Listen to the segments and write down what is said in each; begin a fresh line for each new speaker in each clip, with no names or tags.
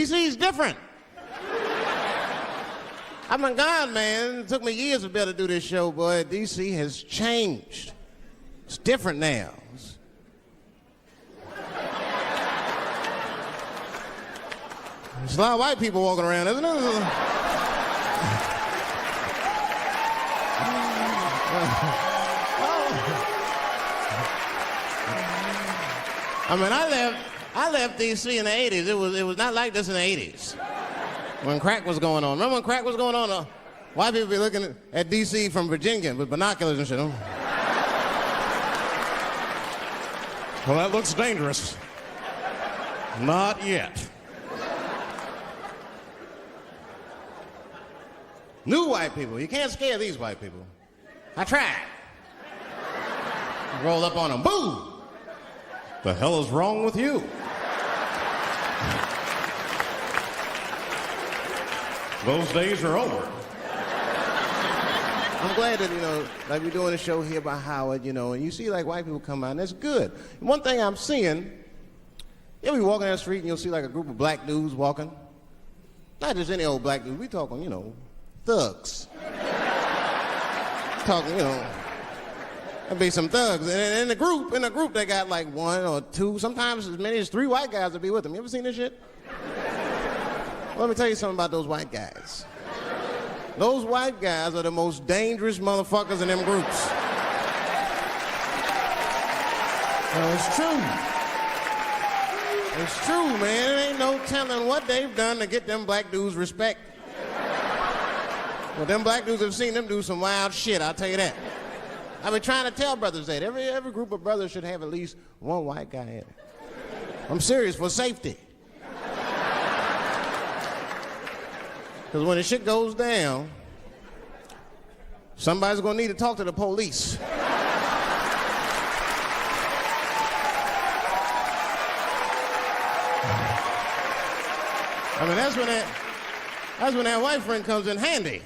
D.C.'s different. I've been gone, man. It took me years to be able to do this show, boy. D.C. has changed. It's different now. There's a lot of white people walking around, isn't there? I mean, I left D.C. in the 80s. It was not like this in the 80s when crack was going on. Remember when crack was going on? White people be looking at D.C. from Virginia with binoculars and shit. Well, that looks dangerous. Not yet. New white people. You can't scare these white people. I tried. Roll up on them. Boo! The hell is wrong with you? Those days are over. I'm glad that, like we're doing a show here by Howard, and you see like white people come out, and that's good. One thing I'm seeing, you'll be walking down the street and you'll see like a group of black dudes walking. Not just any old black dude. We talking, thugs. Talking, there'll be some thugs. And in the group, they got like one or two, sometimes as many as 3 white guys will be with them. You ever seen this shit? Well, let me tell you something about those white guys. Those white guys are the most dangerous motherfuckers in them groups. No, it's true. It's true, man. There ain't no telling what they've done to get them black dudes respect. Well, them black dudes have seen them do some wild shit, I'll tell you that. I've been trying to tell brothers that. Every group of brothers should have at least one white guy in it. I'm serious, for safety. Because when the shit goes down, somebody's gonna need to talk to the police. I mean, that's when that white friend comes in handy.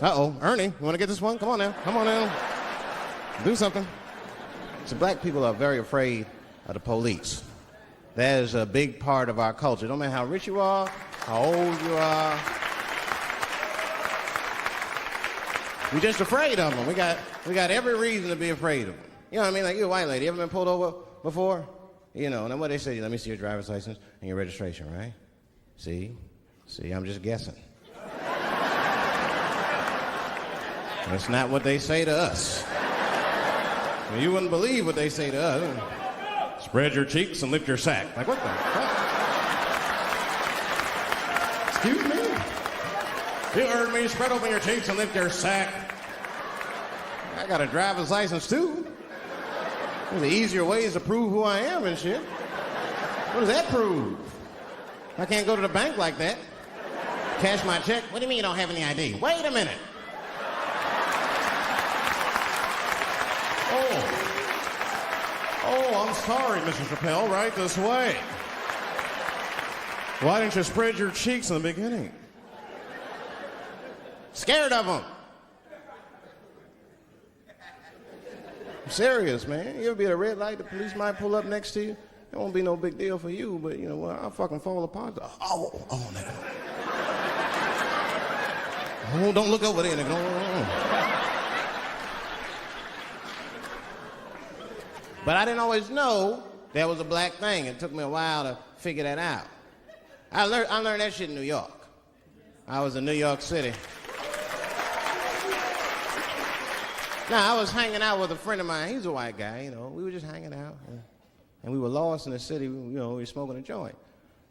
Uh-oh, Ernie, you want to get this one? Come on now, do something. So black people are very afraid of the police. That is a big part of our culture. No matter how rich you are, how old you are, we're just afraid of them. We got every reason to be afraid of them. You know what I mean? Like, you're a white lady. You ever been pulled over before? And then what they say, let me see your driver's license and your registration, right? See, I'm just guessing. That's not what they say to us. Well, you wouldn't believe what they say to us. Spread your cheeks and lift your sack. Like, what the fuck? Excuse me? You heard me. Spread open your cheeks and lift your sack. I got a driver's license, too. There's easier ways to prove who I am and shit. What does that prove? I can't go to the bank like that. Cash my check. What do you mean you don't have any ID? Wait a minute. Oh, I'm sorry, Mr. Chappelle. Right this way. Why didn't you spread your cheeks in the beginning? Scared of them. I'm serious, man. You ever be at a red light, the police might pull up next to you. It won't be no big deal for you, but I'll fucking fall apart. Oh, nigga. Oh, don't look over there, nigga. But I didn't always know that was a black thing. It took me a while to figure that out. I learned that shit in New York. I was in New York City. Now, I was hanging out with a friend of mine. He's a white guy, We were just hanging out. And we were lost in the city. We were smoking a joint.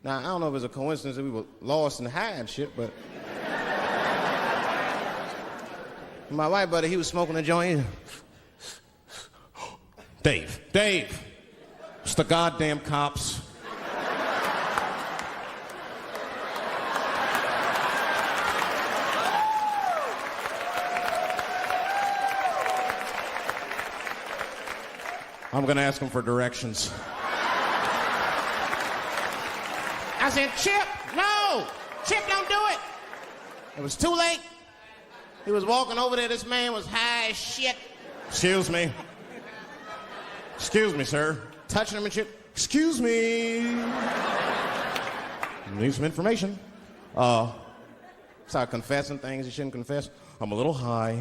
Now, I don't know if it's a coincidence that we were lost and high and shit, but... my white buddy, he was smoking a joint. Dave, it's the goddamn cops. I'm gonna ask him for directions. I said, Chip, no! Chip, don't do it! It was too late. He was walking over there, this man was high as shit. Excuse me, sir. Touching him and shit. Excuse me. Need some information. Start confessing things you shouldn't confess. I'm a little high.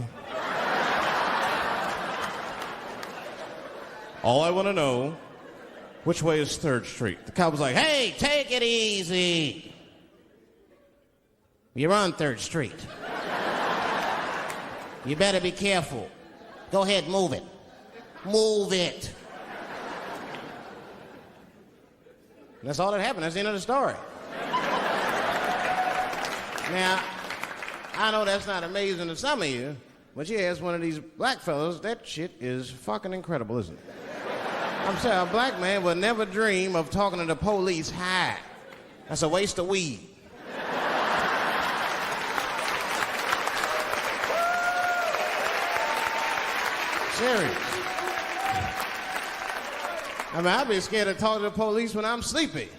All I want to know, which way is 3rd Street? The cop was like, hey, take it easy. You're on 3rd Street. You better be careful. Go ahead, move it. Move it. And that's all that happened. That's the end of the story. Now, I know that's not amazing to some of you, but you ask one of these black fellas, that shit is fucking incredible, isn't it? I'm saying a black man would never dream of talking to the police high. That's a waste of weed. Serious. I mean, I'd be scared to talk to the police when I'm sleepy.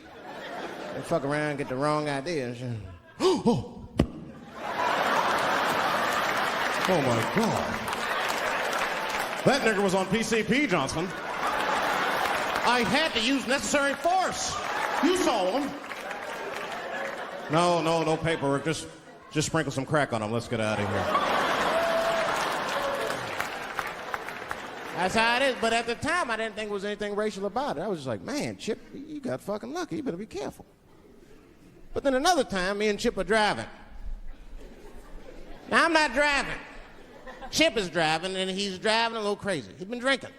They fuck around and get the wrong idea and shit. Oh my God. That nigger was on PCP, Johnson. I had to use necessary force. You saw him. No paperwork. Just sprinkle some crack on him. Let's get out of here. That's how it is. But at the time, I didn't think there was anything racial about it. I was just like, man, Chip, you got fucking lucky. You better be careful. But then another time, me and Chip are driving. Now, I'm not driving. Chip is driving, and he's driving a little crazy. He's been drinking.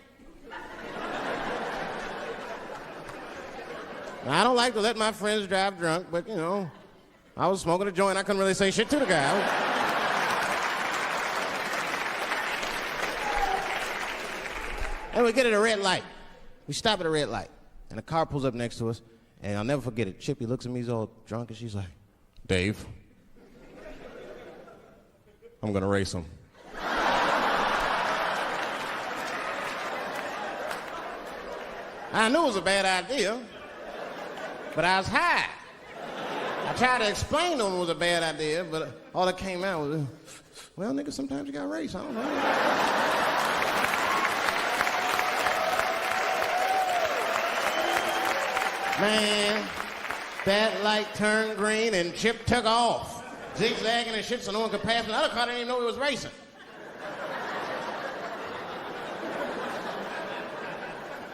Now, I don't like to let my friends drive drunk, but, you know, I was smoking a joint. I couldn't really say shit to the guy. And we get at a red light. We stop at a red light, and a car pulls up next to us, and I'll never forget it. Chippy looks at me, he's all drunk, and she's like, Dave, I'm gonna race him. I knew it was a bad idea, but I was high. I tried to explain to him it was a bad idea, but all that came out was, well, nigga, sometimes you gotta race, I don't know. Man, that light turned green and Chip took off, zigzagging and shit so no one could pass. The other car didn't even know he was racing.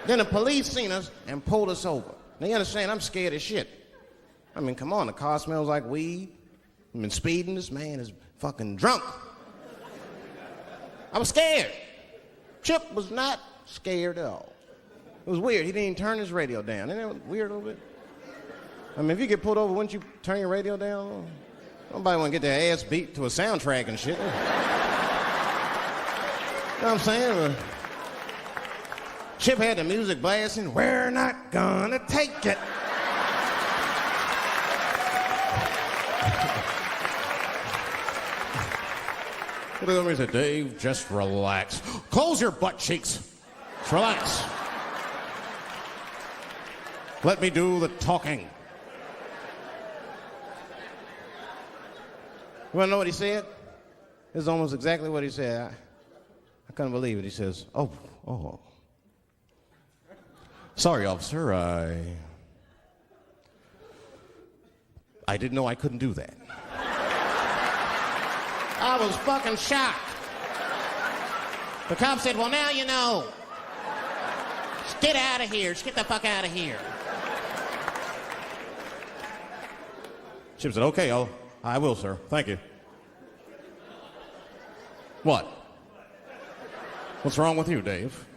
Then the police seen us and pulled us over. Now you understand, I'm scared as shit. I mean, come on, the car smells like weed. I've been speeding, this man is fucking drunk. I was scared. Chip was not scared at all. It was weird. He didn't even turn his radio down. Isn't that weird a little bit? I mean, if you get pulled over, wouldn't you turn your radio down? Nobody want to get their ass beat to a soundtrack and shit. You know what I'm saying? Chip had the music blasting. We're not gonna take it. He looked at me and said, Dave, just relax. Close your butt cheeks. Just relax. Let me do the talking. You want to know what he said? This is almost exactly what he said. I couldn't believe it. He says, oh. Sorry, officer, I didn't know I couldn't do that. I was fucking shocked. The cop said, well, now you know. Just get out of here. Just get the fuck out of here. Chip said, okay, I will, sir. Thank you. What? What's wrong with you, Dave?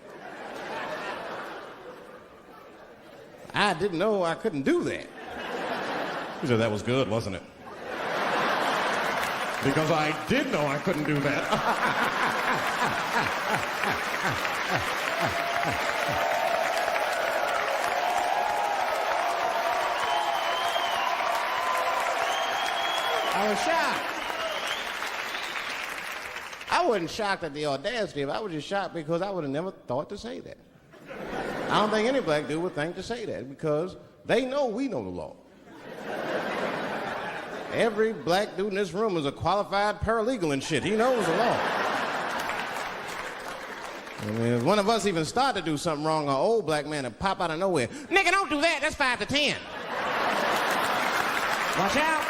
I didn't know I couldn't do that. He said, that was good, wasn't it? Because I did know I couldn't do that. I was shocked. I wasn't shocked at the audacity of it. I was just shocked because I would have never thought to say that. I don't think any black dude would think to say that because they know we know the law. Every black dude in this room is a qualified paralegal and shit. He knows the law. I mean, if one of us even start to do something wrong, an old black man will pop out of nowhere. Nigga, don't do that. That's 5 to 10.
Watch out.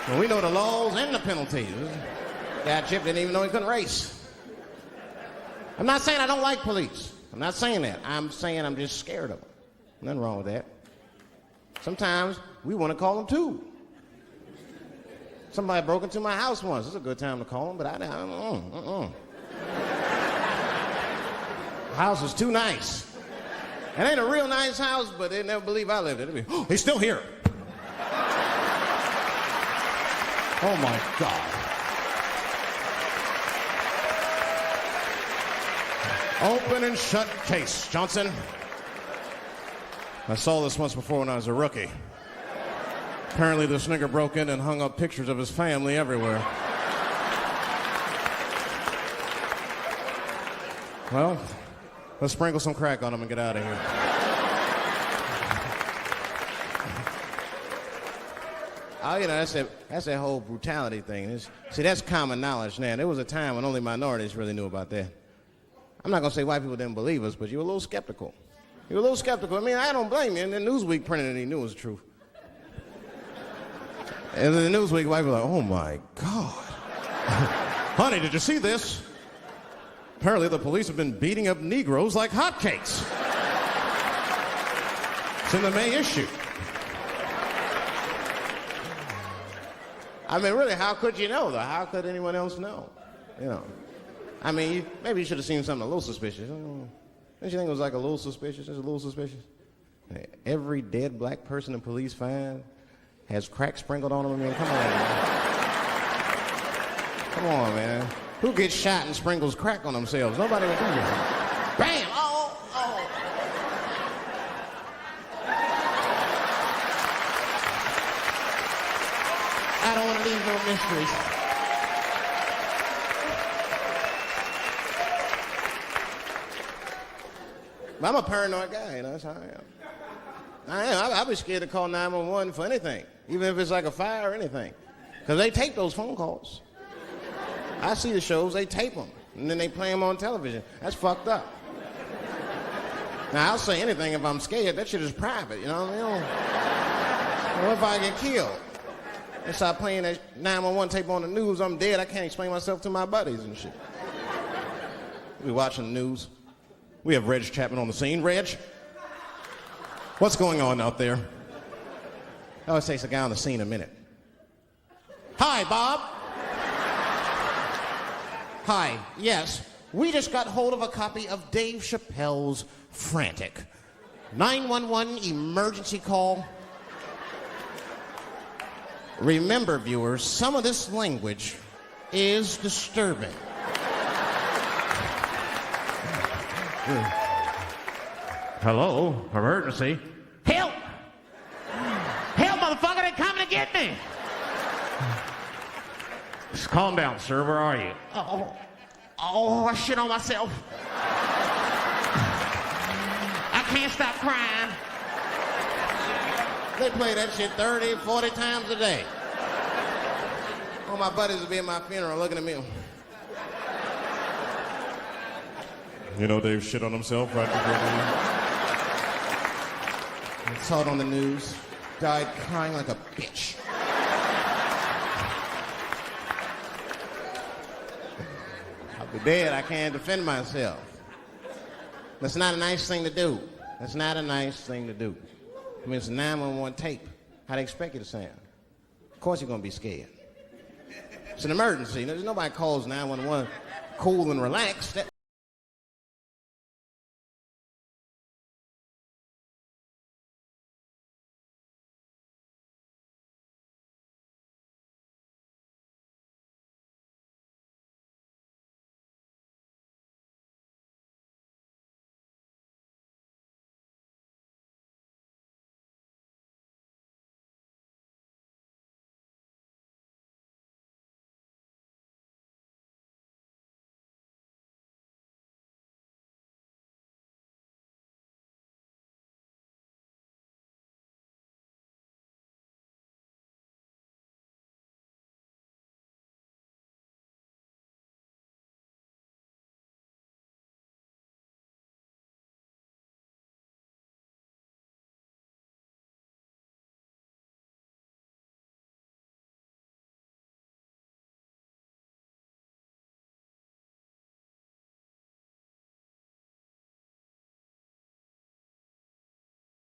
Well, we know the laws and the penalties. Guy Chip didn't even know he couldn't race. I'm not saying I don't like police. I'm not saying that. I'm saying I'm just scared of them. Nothing wrong with that. Sometimes we want to call them too. Somebody broke into my house once. It's a good time to call them, but I don't. The house is too nice. It ain't a real nice house, but they'd never believe I lived in it. Oh, he's still here. Oh, my God. Open and shut case, Johnson. I saw this once before when I was a rookie. Apparently this nigger broke in and hung up pictures of his family everywhere. Well, let's sprinkle some crack on him and get out of here. Oh, you know, that's that whole brutality thing. See, that's common knowledge now. There was a time when only minorities really knew about that. I'm not going to say white people didn't believe us, but you were a little skeptical. You were a little skeptical. I mean, I don't blame you. And then Newsweek printed it, he knew it was the truth. And then the Newsweek, white people were like, oh, my God. Honey, did you see this? Apparently the police have been beating up Negroes like hotcakes. It's in the May issue. I mean, really, how could you know, though? How could anyone else know? You know. I mean, maybe you should have seen something a little suspicious. Don't you think it was like a little suspicious? Just a little suspicious? Every dead black person the police find has crack sprinkled on them. I mean, come on, man. Come on, man. Who gets shot and sprinkles crack on themselves? Nobody would do that. Bam! Oh! I don't want to leave no mysteries. But I'm a paranoid guy, you know, that's how I am. I am. I'd be scared to call 911 for anything, even if it's like a fire or anything. Because they tape those phone calls. I see the shows, they tape them, and then they play them on television. That's fucked up. Now, I'll say anything if I'm scared. That shit is private, you know what I mean? What if I get killed? They start playing that 911 tape on the news, I'm dead, I can't explain myself to my buddies and shit. We watching the news. We have Reg Chapman on the scene. Reg, what's going on out there? Oh, it takes a guy on the scene a minute. Hi, Bob. Hi, yes. We just got hold of a copy of Dave Chappelle's Frantic. 911 emergency call. Remember, viewers, some of this language is disturbing.
Hello, emergency. Help! Help, motherfucker, they're coming to get me! Just calm down, sir, where are you? I shit on myself. I can't stop crying.
They play that shit 30, 40 times a day. All my buddies will be at my funeral looking at me. You know Dave shit on himself right before I saw it on the news. Died crying like a bitch. I'll be dead. I can't defend myself. That's not a nice thing to do. That's not a nice thing to do. I mean, it's a 911 tape. How do they expect you to sound? Of course you're going to be scared. It's an emergency. There's nobody calls 911 cool and relaxed.